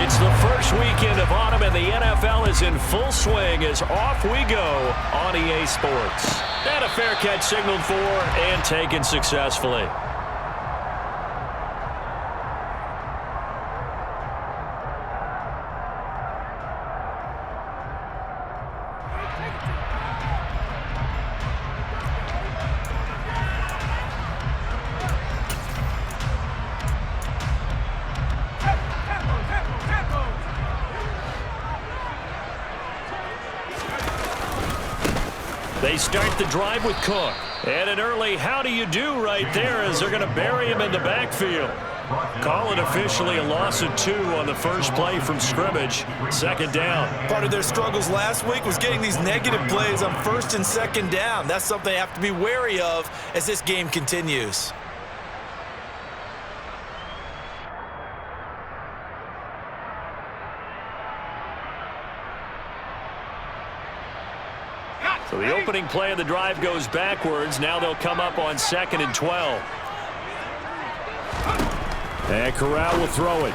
It's the first weekend of autumn, and the NFL is in full swing as off we go on EA Sports. And a fair catch signaled for and taken successfully. They start the drive with Cook. And an early how do you do right there as they're going to bury him in the backfield. Call it officially a loss of 2 on the first play from scrimmage. Second down. Part of their struggles last week was getting these negative plays on first and second down. That's something they have to be wary of as this game continues. So the opening play of the drive goes backwards. Now they'll come up on 2nd and 12. And Corral will throw it.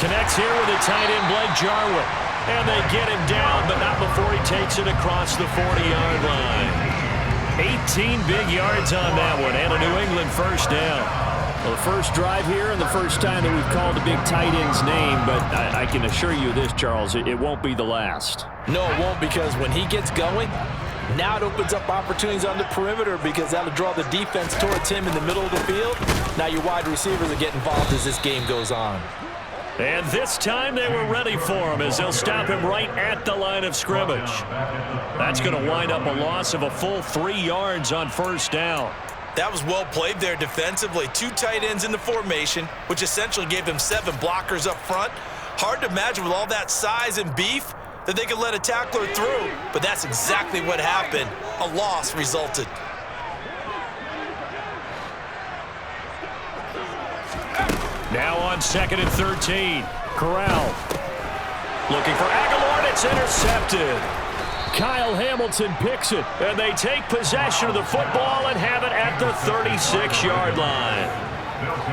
Connects here with a tight end, Blake Jarwin. And they get him down, but not before he takes it across the 40-yard line. 18 big yards on that one, and a New England first down. Well, the first drive here and the first time that we've called a big tight end's name, but I can assure you this, Charles, it won't be the last. No, it won't, because when he gets going, now it opens up opportunities on the perimeter because that'll draw the defense towards him in the middle of the field. Now your wide receivers will get involved as this game goes on. And this time they were ready for him as they'll stop him right at the line of scrimmage. That's going to wind up a loss of a full 3 yards on first down. That was well played there defensively. 2 tight ends in the formation, which essentially gave them 7 blockers up front. Hard to imagine with all that size and beef that they could let a tackler through, but that's exactly what happened. A loss resulted. Now on 2nd and 13. Corral looking for Aguilar, and it's intercepted. Kyle Hamilton picks it, and they take possession of the football and have it at the 36-yard line.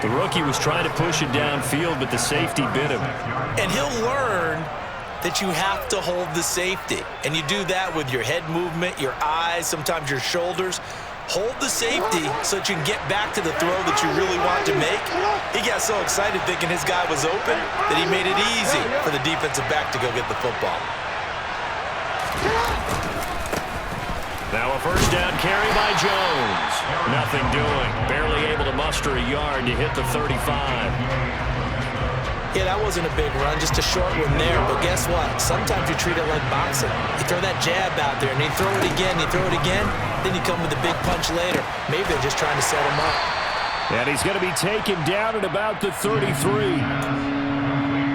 The rookie was trying to push it downfield, but the safety bit him. And he'll learn that you have to hold the safety. And you do that with your head movement, your eyes, sometimes your shoulders. Hold the safety so that you can get back to the throw that you really want to make. He got so excited thinking his guy was open that he made it easy for the defensive back to go get the football. Now a first down carry by Jones. Nothing doing. Barely able to muster a yard to hit the 35. Yeah, that wasn't a big run, just a short one there. But guess what? Sometimes you treat it like boxing. You throw that jab out there, and you throw it again, you throw it again, then you come with a big punch later. Maybe they're just trying to set him up. And he's going to be taken down at about the 33.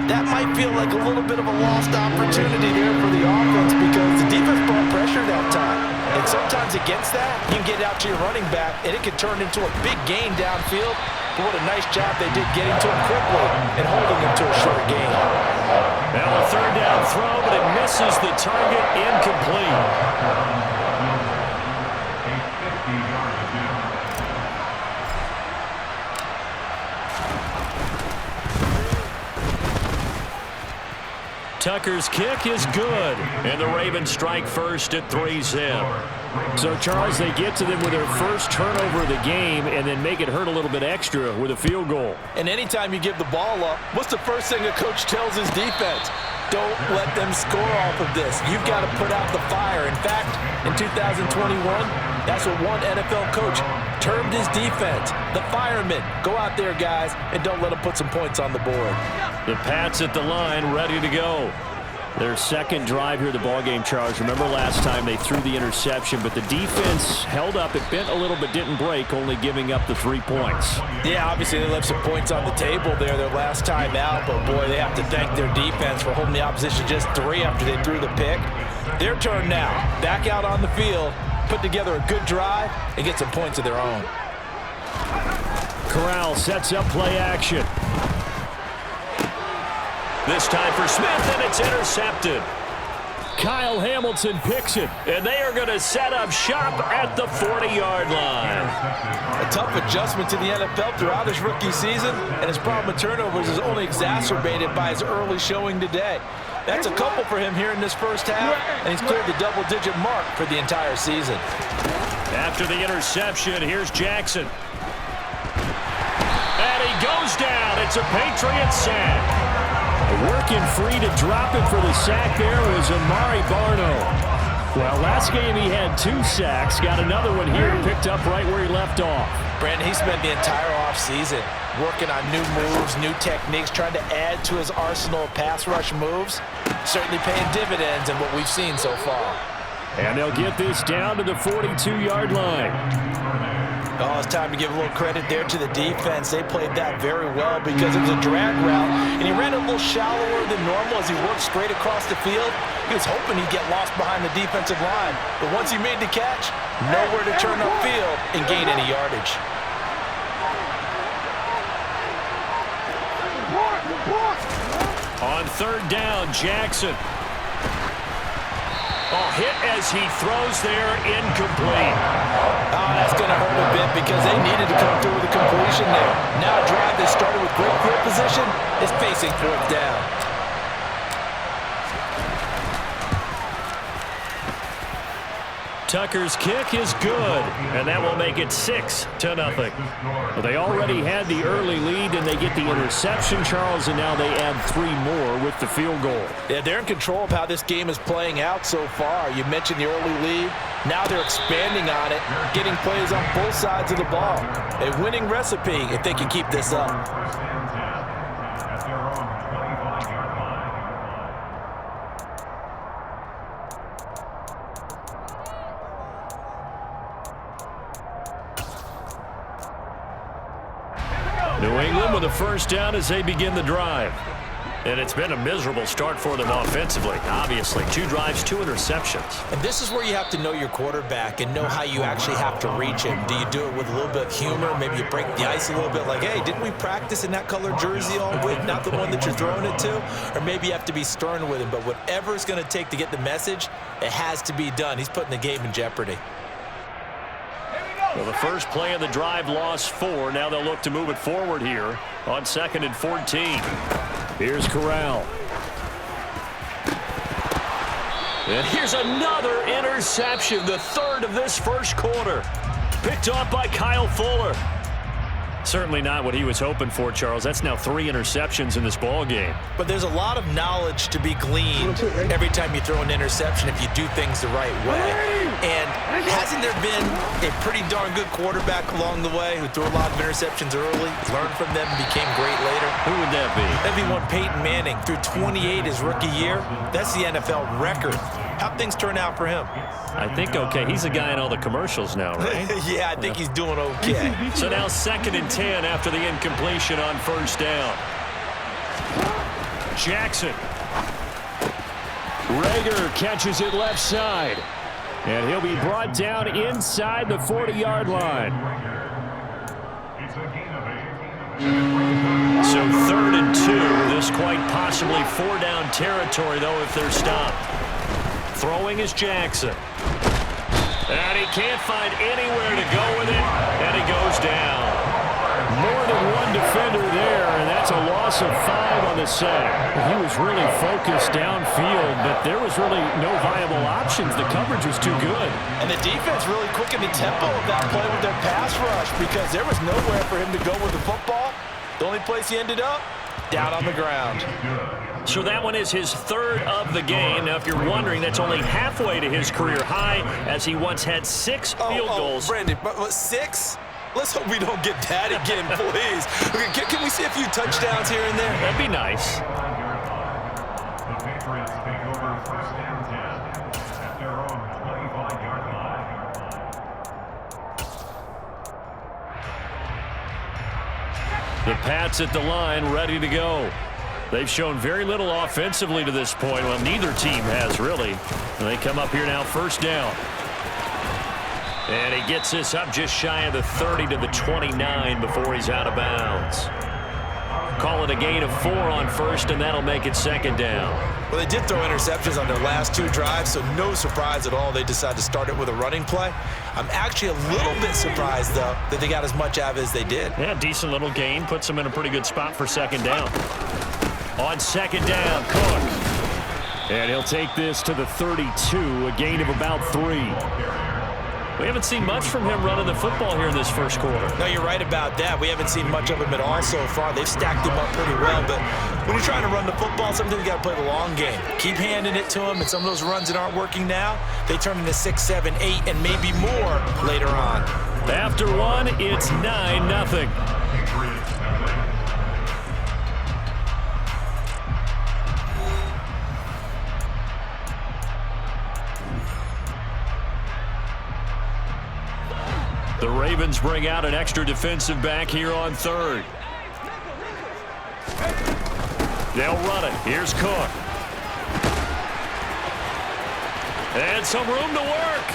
That might feel like a little bit of a lost opportunity there for the offense because the defense brought pressure that time. And sometimes against that, you can get out to your running back, and it can turn into a big gain downfield. But what a nice job they did getting to him quickly and holding him to a short gain. Now a third down throw, but it misses the target, incomplete. Tucker's kick is good, and the Ravens strike first at 3-zip. So, Charles, they get to them with their first turnover of the game and then make it hurt a little bit extra with a field goal. And anytime you give the ball up, what's the first thing a coach tells his defense? Don't let them score off of this. You've got to put out the fire. In fact, in 2021, that's what one NFL coach termed his defense, the firemen. Go out there, guys, and don't let them put some points on the board. The Pats at the line, ready to go. Their second drive here of the ballgame, Charles. Remember last time they threw the interception, but the defense held up. It bent a little but didn't break, only giving up the 3 points. Yeah, obviously they left some points on the table there their last time out, but boy, they have to thank their defense for holding the opposition just 3 after they threw the pick. Their turn now. Back out on the field, put together a good drive, and get some points of their own. Corral sets up play action. This time for Smith, and it's intercepted. Kyle Hamilton picks it, and they are going to set up shop at the 40-yard line. A tough adjustment to the NFL throughout his rookie season, and his problem with turnovers is only exacerbated by his early showing today. That's a couple for him here in this first half, and he's cleared the double-digit mark for the entire season. After the interception, here's Jackson. And he goes down. It's a Patriots sack. Working free to drop it for the sack there was Amari Barno. Well, last game he had 2 sacks. Got another one here, picked up right where he left off. Brandon, he spent the entire offseason working on new moves, new techniques, trying to add to his arsenal of pass rush moves. Certainly paying dividends in what we've seen so far. And they'll get this down to the 42-yard line. Oh, it's time to give a little credit there to the defense. They played that very well because it was a drag route, and he ran a little shallower than normal as he worked straight across the field. He was hoping he'd get lost behind the defensive line, but once he made the catch, nowhere to turn upfield and gain any yardage. On third down, Jackson. Oh, hit as he throws there, incomplete. Oh, that's going to hurt a bit because they needed to come through with a completion there. Now a drive that started with great field position is facing fourth down. Tucker's kick is good, and that will make it 6-0. Well, they already had the early lead, and they get the interception, Charles, and now they add 3 more with the field goal. Yeah, they're in control of how this game is playing out so far. You mentioned the early lead. Now they're expanding on it, getting plays on both sides of the ball. A winning recipe if they can keep this up. New England with a first down as they begin the drive. And it's been a miserable start for them offensively, obviously. 2 drives, 2 interceptions. And this is where you have to know your quarterback and know how you actually have to reach him. Do you do it with a little bit of humor? Maybe you break the ice a little bit like, hey, didn't we practice in that color jersey all week? Not the one that you're throwing it to? Or maybe you have to be stern with him. But whatever it's going to take to get the message, it has to be done. He's putting the game in jeopardy. Well, the first play of the drive lost 4. Now they'll look to move it forward here on 2nd and 14. Here's Corral. And here's another interception, the 3rd of this first quarter. Picked off by Kyle Fuller. Certainly not what he was hoping for, Charles. That's now 3 interceptions in this ball game. But there's a lot of knowledge to be gleaned every time you throw an interception if you do things the right way. And hasn't there been a pretty darn good quarterback along the way who threw a lot of interceptions early, learned from them, and became great later? Who would that be? That'd be one Peyton Manning. Threw 28 his rookie year. That's the NFL record. How'd things turn out for him? I think okay. He's the guy in all the commercials now, right? Yeah, I think he's doing okay. So now 2nd and 10 after the incompletion on first down. Jackson. Rager catches it left side. And he'll be brought down inside the 40-yard line. So 3rd and 2. This quite possibly 4-down territory, though, if they're stopped. Throwing is Jackson. And he can't find anywhere to go with it, and he goes down. More than one defender there, and that's a loss of 5 on the sack. He was really focused downfield, but there was really no viable options. The coverage was too good. And the defense really quickened the tempo of that play with their pass rush because there was nowhere for him to go with the football. The only place he ended up, down on the ground. So that one is his 3rd of the game. Now, if you're wondering, that's only halfway to his career high, as he once had 6 field goals. Brandon, but 6? Let's hope we don't get that again, please. Okay, can we see a few touchdowns here and there? That'd be nice. The Patriots take over 1st and 10 at their own 25-yard line. The Pats at the line, ready to go. They've shown very little offensively to this point. Well, neither team has, really. And they come up here now, first down. And he gets this up just shy of the 30 to the 29 before he's out of bounds. call it a gain of 4 on first, and that'll make it second down. Well, they did throw interceptions on their last 2 drives, so no surprise at all they decided to start it with a running play. I'm actually a little bit surprised, though, that they got as much out of it as they did. Yeah, decent little gain. Puts them in a pretty good spot for second down. On second down, Cook. And he'll take this to the 32, a gain of about 3. We haven't seen much from him running the football here in this first quarter. No, you're right about that. We haven't seen much of him at all so far. They've stacked him up pretty well, but when you're trying to run the football, sometimes you got to play the long game. Keep handing it to him, and some of those runs that aren't working now, they turn into 6, 7, 8, and maybe more later on. After 1, it's 9-0. The Ravens bring out an extra defensive back here on third. They'll run it. Here's Cook. And some room to work.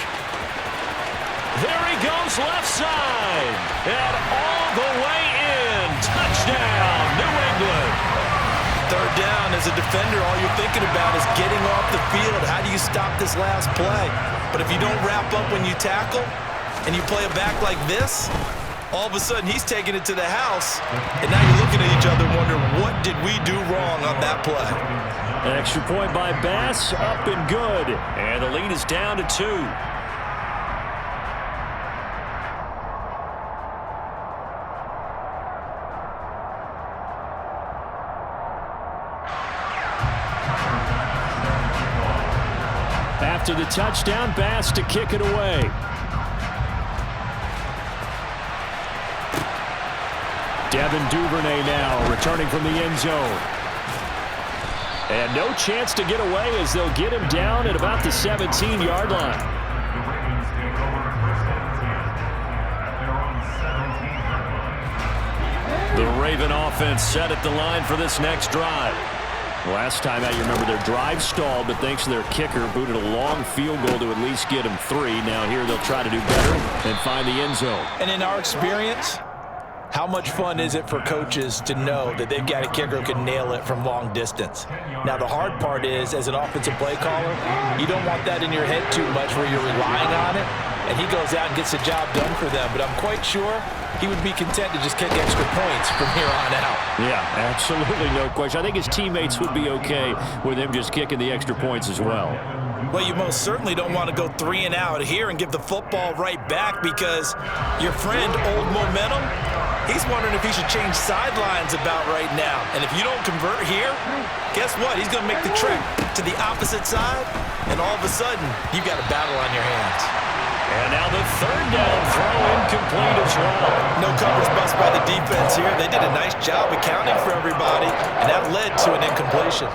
There he goes left side. And all the way in. Touchdown, New England. Third down, as a defender, all you're thinking about is getting off the field. How do you stop this last play? But if you don't wrap up when you tackle, and you play it back like this, all of a sudden he's taking it to the house, and now you're looking at each other and wondering, what did we do wrong on that play? An extra point by Bass, up and good. And the lead is down to 2. After the touchdown, Bass to kick it away. Devin Duvernay now returning from the end zone. And no chance to get away as they'll get him down at about the 17-yard line. The Ravens take over first and 10 at their own 17-yard line. The Raven offense set at the line for this next drive. Last time out, you remember their drive stalled, but thanks to their kicker, booted a long field goal to at least get them 3. Now here they'll try to do better and find the end zone. And in our experience, how much fun is it for coaches to know that they've got a kicker who can nail it from long distance? Now, the hard part is, as an offensive play caller, you don't want that in your head too much where you're relying on it, and he goes out and gets the job done for them. But I'm quite sure he would be content to just kick extra points from here on out. Yeah, absolutely no question. I think his teammates would be okay with him just kicking the extra points as well. Well, you most certainly don't want to go 3 and out here and give the football right back, because your friend, Old Momentum, he's wondering if he should change sidelines about right now. And if you don't convert here, guess what? He's going to make the trek to the opposite side, and all of a sudden, you've got a battle on your hands. And now the third down throw incomplete as well. No covers bust by the defense here. They did a nice job accounting for everybody, and that led to an incompletion.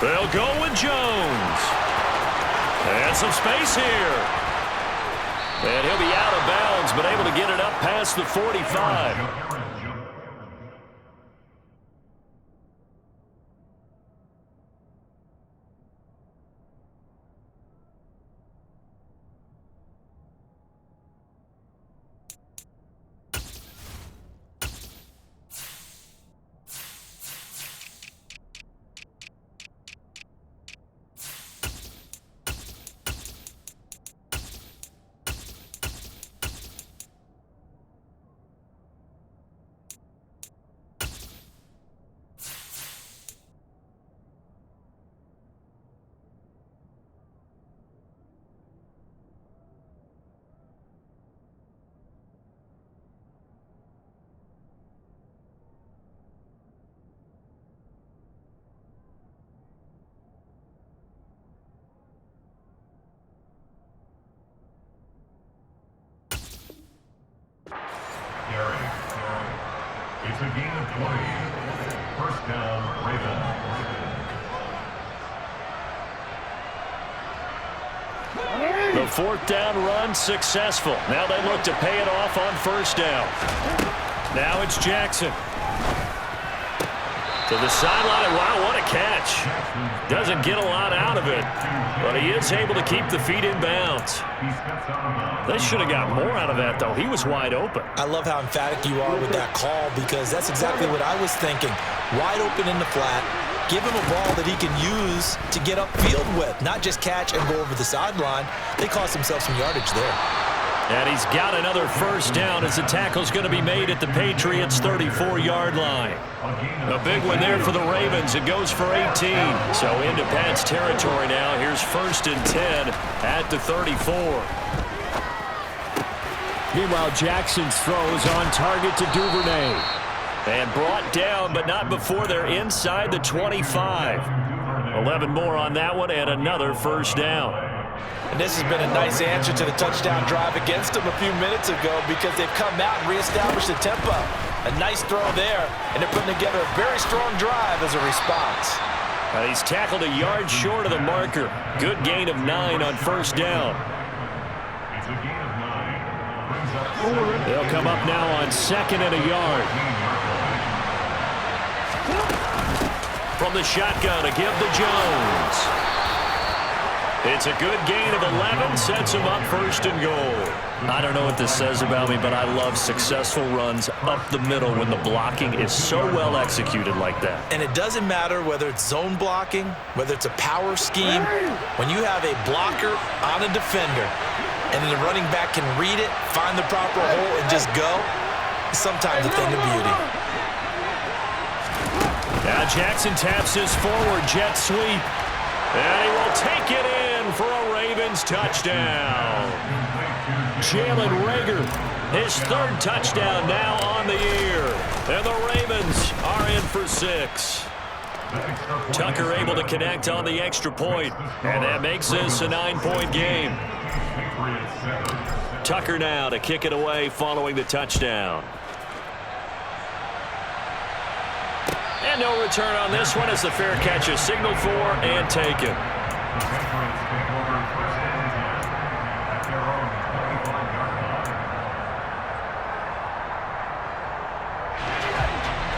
They'll go with Jones. And some space here. And he'll be out of bounds, but able to get it up past the 45. It's a gain of 20. First down, Ravens. The fourth down run successful. Now they look to pay it off on first down. Now it's Jackson. To the sideline, and wow, what a catch. Doesn't get a lot out of it, but he is able to keep the feet in bounds. They should have got more out of that, though. He was wide open. I love how emphatic you are with that call because that's exactly what I was thinking. Wide open in the flat. Give him a ball that he can use to get upfield with, not just catch and go over the sideline. They cost themselves some yardage there. And he's got another first down as the tackle's going to be made at the Patriots' 34-yard line. A big one there for the Ravens. It goes for 18. So into Pat's territory now. Here's 1st and 10 at the 34. Meanwhile, Jackson's throws on target to Duvernay. And brought down, but not before they're inside the 25. 11 more on that one and another first down. And this has been a nice answer to the touchdown drive against them a few minutes ago because they've come out and reestablished the tempo. A nice throw there, and they're putting together a very strong drive as a response. He's tackled a yard short of the marker. Good gain of 9 on first down. It's a gain of 9. They'll come up now on 2nd and a yard. From the shotgun to give to Jones. It's a good gain of 11, sets him up 1st and goal. I don't know what this says about me, but I love successful runs up the middle when the blocking is so well executed like that. And it doesn't matter whether it's zone blocking, whether it's a power scheme. When you have a blocker on a defender and then the running back can read it, find the proper hole, and just go, it's sometimes a thing of beauty. Now Jackson taps his forward jet sweep. And he will take it in for a Ravens touchdown. Jalen Reagor, his 3rd touchdown now on the year. And the Ravens are in for 6. Tucker able to connect on the extra point, and that makes this a 9-point game. Tucker now to kick it away following the touchdown. And no return on this one as the fair catch is signaled for and taken.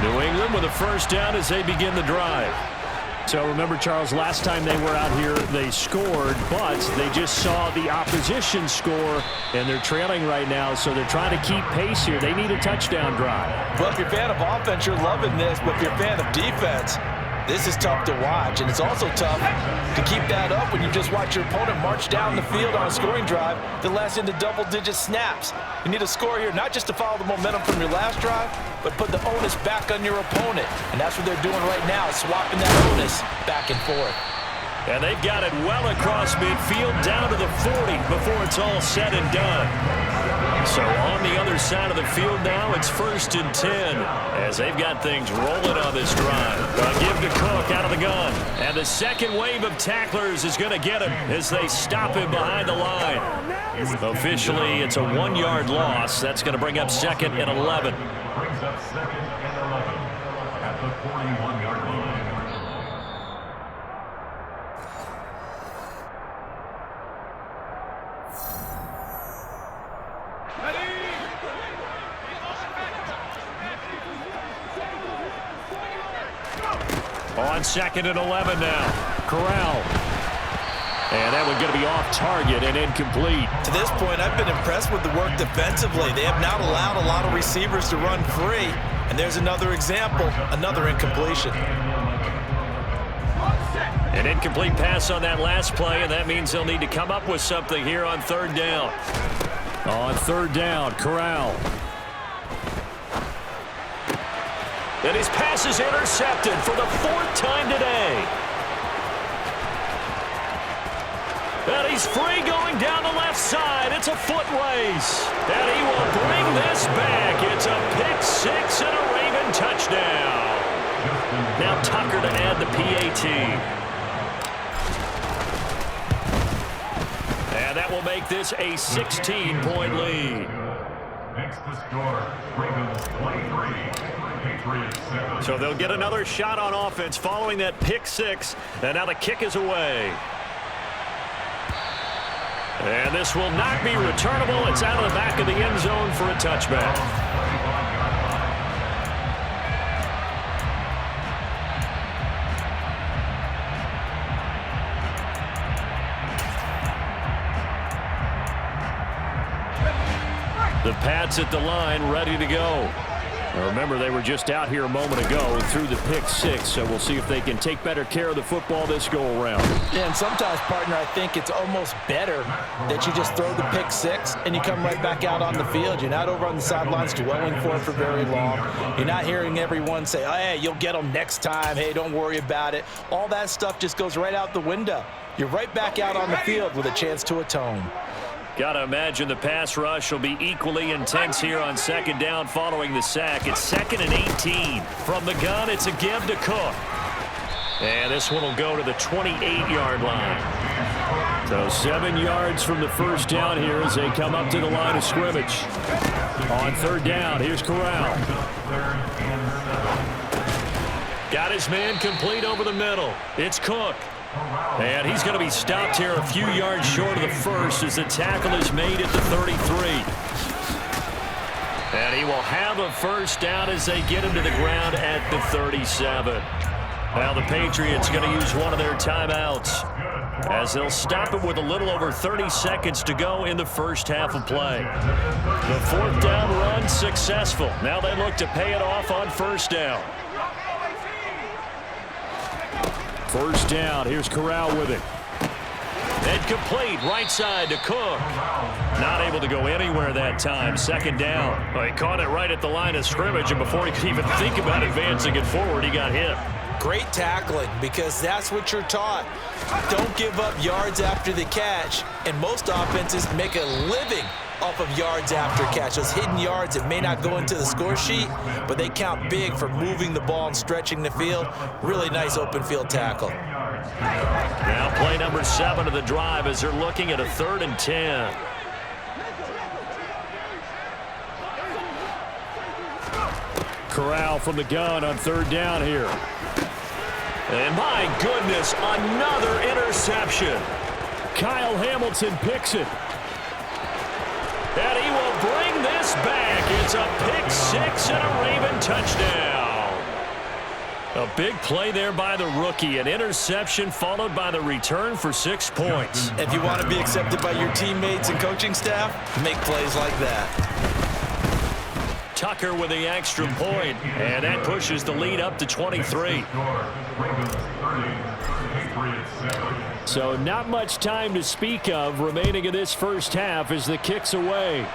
New England with a first down as they begin the drive. So remember, Charles, last time they were out here, they scored, but they just saw the opposition score, and they're trailing right now, so they're trying to keep pace here. They need a touchdown drive. Well, if you're a fan of offense, you're loving this, but if you're a fan of defense, this is tough to watch, and it's also tough to keep that up when you just watch your opponent march down the field on a scoring drive that lasts into double-digit snaps. You need a score here, not just to follow the momentum from your last drive, but put the onus back on your opponent. And that's what they're doing right now, swapping that onus back and forth. And they've got it well across midfield down to the 40 before it's all said and done. So on the other side of the field now, it's 1st and 10 as they've got things rolling on this drive. They'll give to Cook out of the gun. And the second wave of tacklers is going to get him as they stop him behind the line. Officially, it's a 1-yard loss. That's going to bring up 2nd and 11. Brings up 2nd and 11 at the 41-yard line. On 2nd and 11 now. Corral. And that one's going to be off target and incomplete. To this point, I've been impressed with the work defensively. They have not allowed a lot of receivers to run free. And there's another example, another incompletion. An incomplete pass on that last play, and that means they'll need to come up with something here on 3rd down. On 3rd down, Corral. And his pass is intercepted for the 4th time today. And he's free going down the left side. It's a foot race. And he will bring this back. It's a pick-6 and a Raven touchdown. Now Tucker to add the PAT. And that will make this a 16-point lead. Next to score, Ravens 23. Patriots 7. So they'll get another shot on offense following that pick-6. And now the kick is away. And this will not be returnable. It's out of the back of the end zone for a touchback. Pats at the line, ready to go. Now remember, they were just out here a moment ago through the pick six, so we'll see if they can take better care of the football this go-around. Yeah, and sometimes, partner, I think it's almost better that you just throw the pick six and you come right back out on the field. You're not over on the sidelines dwelling for it for very long. You're not hearing everyone say, oh, hey, you'll get them next time. Hey, don't worry about it. All that stuff just goes right out the window. You're right back out on the field with a chance to atone. Got to imagine the pass rush will be equally intense here on second down following the sack. It's 2nd and 18. From the gun, it's a give to Cook. And this one will go to the 28-yard line. So 7 yards from the first down here as they come up to the line of scrimmage. On third down, here's Corral. Got his man complete over the middle. It's Cook. And he's going to be stopped here a few yards short of the first as the tackle is made at the 33. And he will have a first down as they get him to the ground at the 37. Now the Patriots going to use one of their timeouts as they'll stop it with a little over 30 seconds to go in the first half of play. The fourth down run successful. Now they look to pay it off on first down. First down, here's Corral with it. And complete, right side to Cook. Not able to go anywhere that time, second down. Well, he caught it right at the line of scrimmage, and before he could even think about advancing it forward, he got hit. Great tackling, because that's what you're taught. Don't give up yards after the catch, and most offenses make a living off of yards after catch. Those hidden yards that may not go into the score sheet, but they count big for moving the ball and stretching the field. Really nice open field tackle. Now play number 7 of the drive as they're looking at a 3rd and 10. Corral from the gun on third down here. And my goodness, another interception. Kyle Hamilton picks it. And he will bring this back. It's a pick six and a Raven touchdown. A big play there by the rookie. An interception followed by the return for 6 points. If you want to be accepted by your teammates and coaching staff, make plays like that. Tucker with the extra point, and that pushes the lead up to 23. So not much time to speak of remaining in this first half as the kick's away.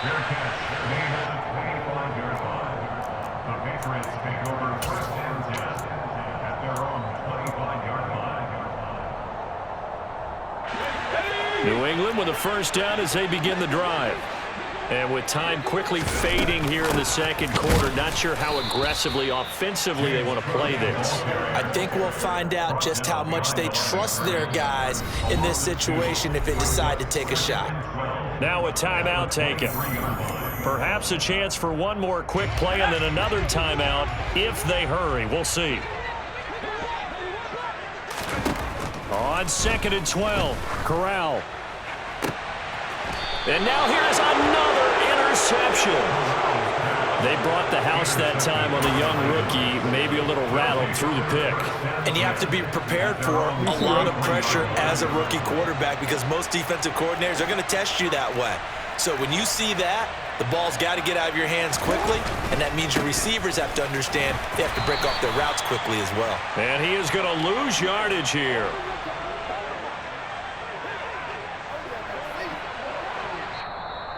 Fair catch, made at the 25-yard line. The Patriots take over first and 10 at their own 25-yard line. New England with a first down as they begin the drive. And with time quickly fading here in the second quarter, not sure how aggressively, offensively they want to play this. I think we'll find out just how much they trust their guys in this situation if they decide to take a shot. Now a timeout taken. Perhaps a chance for one more quick play and then another timeout if they hurry. We'll see. On 2nd and 12, Corral. And now here's another interception. They brought the house that time on the young rookie, maybe a little rattled through the pick. And you have to be prepared for a lot of pressure as a rookie quarterback because most defensive coordinators are going to test you that way. So when you see that, the ball's got to get out of your hands quickly, and that means your receivers have to understand they have to break off their routes quickly as well. And he is going to lose yardage here.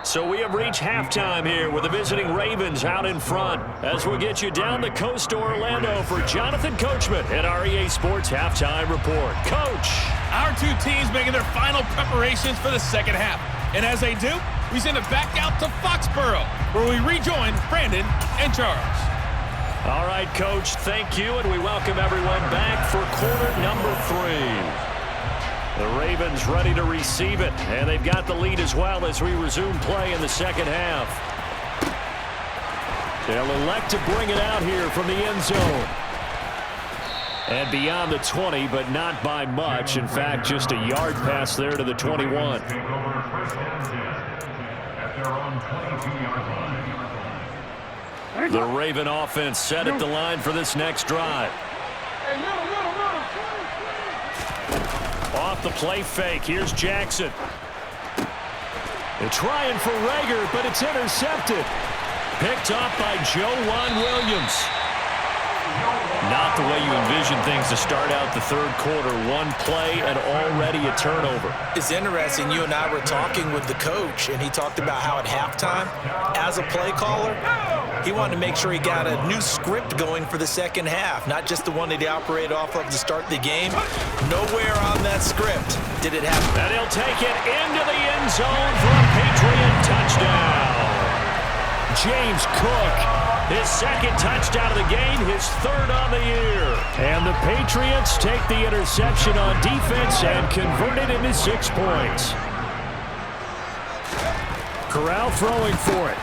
So we have reached halftime here with the visiting Ravens out in front as we get you down the coast to Orlando for Jonathan Coachman at our EA Sports Halftime Report. Coach. Our two teams making their final preparations for the second half. And as they do, we send it back out to Foxborough, where we rejoin Brandon and Charles. All right, Coach, thank you, and we welcome everyone back for quarter number 3. The Ravens ready to receive it, and they've got the lead as well as we resume play in the second half. They'll elect to bring it out here from the end zone. And beyond the 20, but not by much. In fact, just a yard pass there to the 21. Take over first and 10 at their own 22-yard line. The Raven offense set at the line for this next drive. Off the play fake, here's Jackson. They're trying for Rager, but it's intercepted. Picked up by Juwan Williams. Not the way you envision things to start out the third quarter. One play and already a turnover. It's interesting. You and I were talking with the coach, and he talked about how at halftime, as a play caller, he wanted to make sure he got a new script going for the second half, not just the one that he operated off of to start the game. Nowhere on that script did it happen. And he'll take it into the end zone for a Patriot touchdown. James Cook, his second touchdown of the game, his third on the year. And the Patriots take the interception on defense and convert it into 6 points. Corral throwing for it.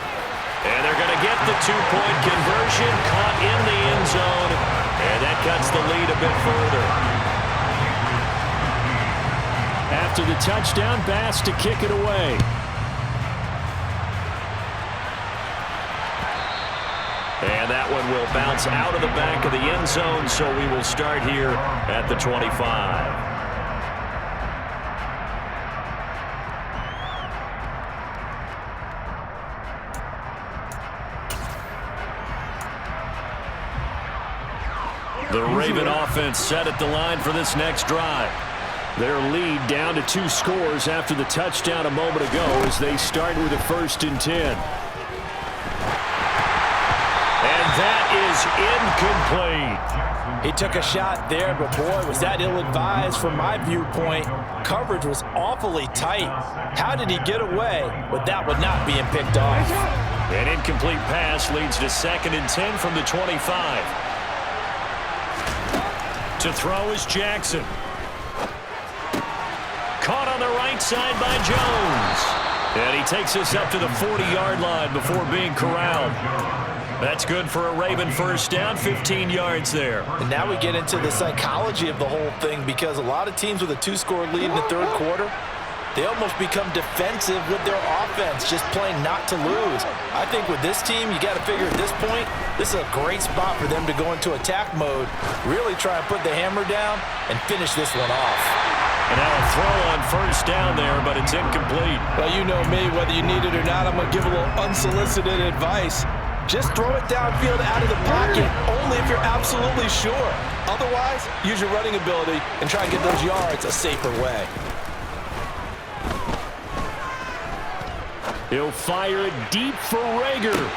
And they're going to get the 2-point conversion, caught in the end zone, and that cuts the lead a bit further. After the touchdown, Bass to kick it away. And that one will bounce out of the back of the end zone, so we will start here at the 25. The Raven offense set at the line for this next drive. Their lead down to 2 scores after the touchdown a moment ago as they start with a 1st and 10. And that is incomplete. He took a shot there, but boy, was that ill-advised from my viewpoint. Coverage was awfully tight. How did he get away with that one not being picked off? An incomplete pass leads to 2nd and 10 from the 25. To throw is Jackson. Caught on the right side by Jones. And he takes us up to the 40-yard line before being corralled. That's good for a Raven first down, 15 yards there. And now we get into the psychology of the whole thing, because a lot of teams with a 2-score lead in the third quarter, they almost become defensive with their offense, just playing not to lose. I think with this team, you got to figure at this point, this is a great spot for them to go into attack mode, really try and put the hammer down and finish this one off. And now a throw on first down there, but it's incomplete. Well, you know me, whether you need it or not, I'm going to give a little unsolicited advice. Just throw it downfield out of the pocket, only if you're absolutely sure. Otherwise, use your running ability and try and get those yards a safer way. He'll fire it deep for Rager.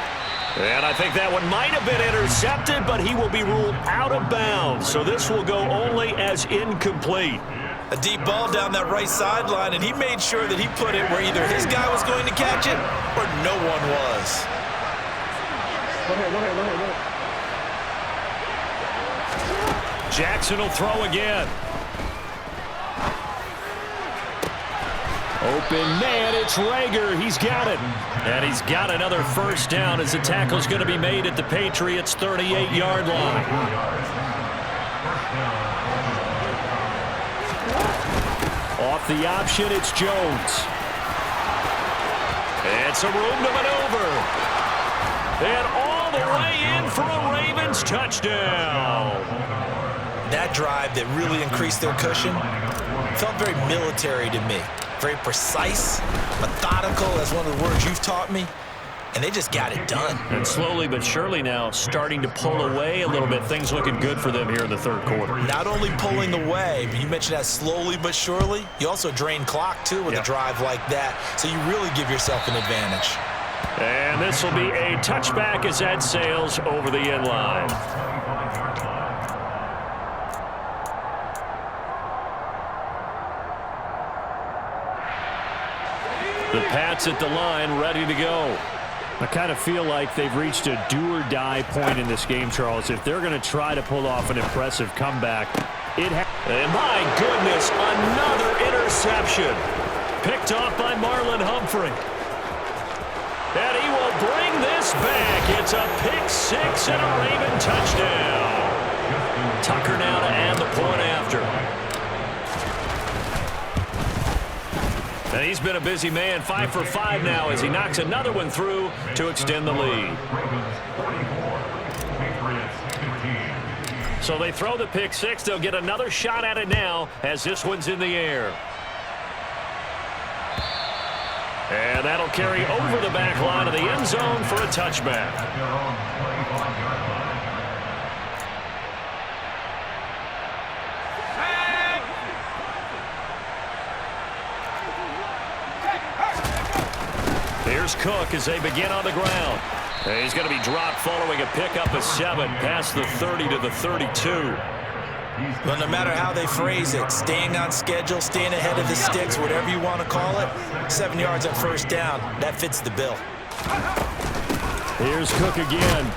And I think that one might have been intercepted, but he will be ruled out of bounds. So this will go only as incomplete. A deep ball down that right sideline, and he made sure that he put it where either his guy was going to catch it or no one was. Jackson will throw again. Open man, it's Rager. He's got it. And he's got another first down as the tackle's going to be made at the Patriots' 38-yard line. Off the option, it's Jones. And some room to maneuver. And all the way in for a Ravens touchdown. That drive that really increased their cushion felt very military to me. Very precise, methodical, that's one of the words you've taught me. And they just got it done. And slowly but surely now starting to pull away a little bit. Things looking good for them here in the third quarter. Not only pulling away, but you mentioned that slowly but surely. You also drain clock, too, with a drive like that. So you really give yourself an advantage. And this will be a touchback as that sails over the end line. The Pats at the line, ready to go. I kind of feel like they've reached a do-or-die point in this game, Charles. If they're going to try to pull off an impressive comeback, and my goodness, another interception. Picked off by Marlon Humphrey. And he will bring this back. It's a pick six and a Raven touchdown. Tucker now to add the point after. And he's been a busy man, 5 for 5 now as he knocks another one through to extend the lead. So they throw the pick six. They'll get another shot at it now as this one's in the air. And that'll carry over the back line of the end zone for a touchback. At their own 25-yard line. Here's Cook as they begin on the ground. He's going to be dropped following a pickup of 7 past the 30 to the 32. But no matter how they phrase it, staying on schedule, staying ahead of the sticks, whatever you want to call it, 7 yards on first down, that fits the bill. Here's Cook again.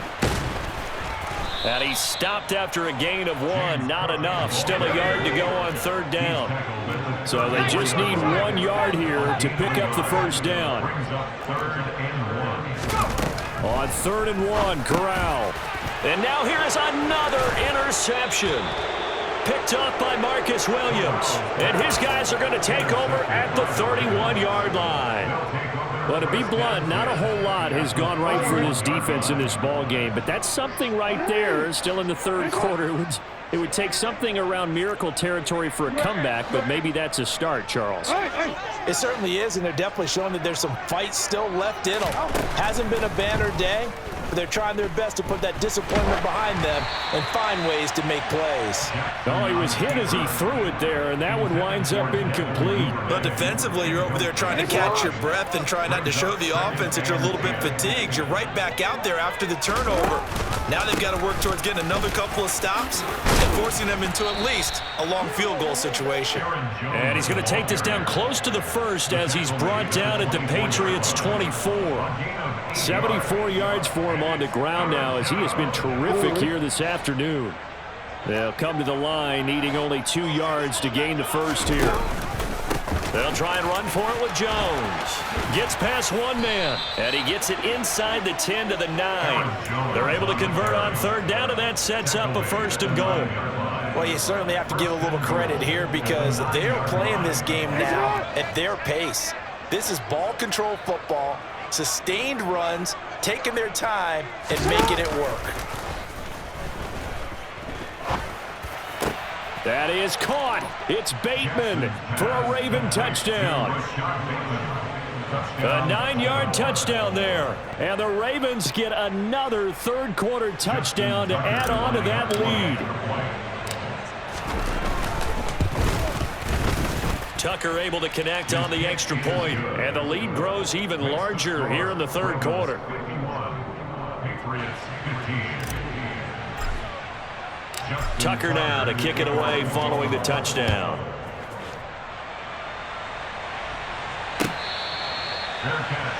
And he's stopped after a gain of 1. Not enough. Still a yard to go on third down. So they just need 1 yard here to pick up the first down. Brings up 3rd and 1. On 3rd and 1, Corral. And now here is another interception. Picked up by Marcus Williams. And his guys are going to take over at the 31-yard line. Well, to be blunt, not a whole lot has gone right for this defense in this ball game, but that's something right there. Still in the third quarter. It would take something around miracle territory for a comeback, but maybe that's a start, Charles. It certainly is, and they're definitely showing that there's some fight still left in them. Hasn't been a banner day, but they're trying their best to put that disappointment behind them and find ways to make plays. Oh, he was hit as he threw it there, and that one winds up incomplete. But defensively, you're over there trying to catch your breath and try not to show the offense that you're a little bit fatigued. You're right back out there after the turnover. Now they've got to work towards getting another couple of stops and forcing them into at least a long field goal situation. And he's going to take this down close to the first as he's brought down at the Patriots 24. 74 yards for him on the ground now as he has been terrific here this afternoon. They'll come to the line needing only 2 yards to gain the first here. They'll try and run for it with Jones. Gets past one man, and he gets it inside the 10 to the 9. They're able to convert on third down, and that sets up a 1st and goal. Well, you certainly have to give a little credit here because they're playing this game now at their pace. This is ball control football, sustained runs, taking their time, and making it work. That is caught. It's Bateman for a Raven touchdown. A 9-yard touchdown there. And the Ravens get another third quarter touchdown to add on to that lead. Tucker able to connect on the extra point, and the lead grows even larger here in the third quarter. Tucker now to kick it away following the touchdown. Fair catch.